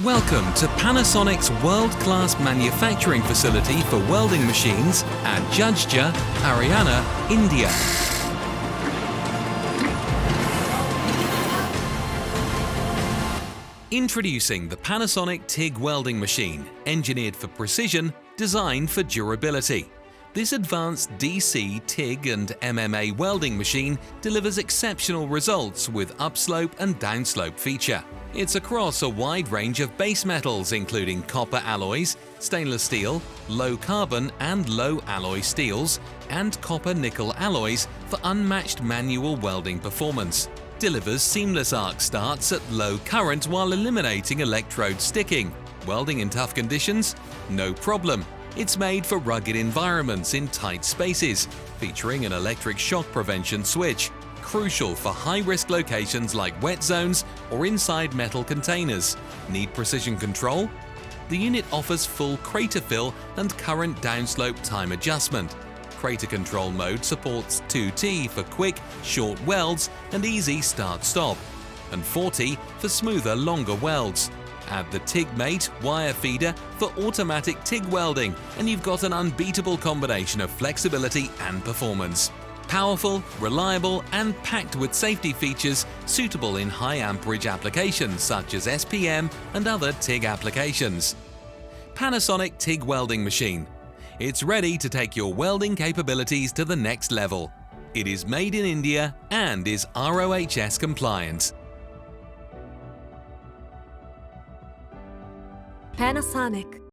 Welcome to Panasonic's world-class manufacturing facility for welding machines at Jajja, Haryana, India. Introducing the Panasonic TIG welding machine, engineered for precision, designed for durability. This advanced DC, TIG and MMA welding machine delivers exceptional results with upslope and downslope feature. It's across a wide range of base metals including copper alloys, stainless steel, low carbon and low alloy steels, and copper nickel alloys for unmatched manual welding performance. Delivers seamless arc starts at low current while eliminating electrode sticking. Welding in tough conditions? No problem. It's made for rugged environments in tight spaces, featuring an electric shock prevention switch, crucial for high-risk locations like wet zones or inside metal containers. Need precision control? The unit offers full crater fill and current downslope time adjustment. Crater control mode supports 2T for quick, short welds and easy start-stop, and 4T for smoother, longer welds. Add the TIG Mate wire feeder for automatic TIG welding, and you've got an unbeatable combination of flexibility and performance. Powerful, reliable, and packed with safety features suitable in high amperage applications such as SPM and other TIG applications. Panasonic TIG welding machine. It's ready to take your welding capabilities to the next level. It is made in India and is RoHS compliant. Panasonic.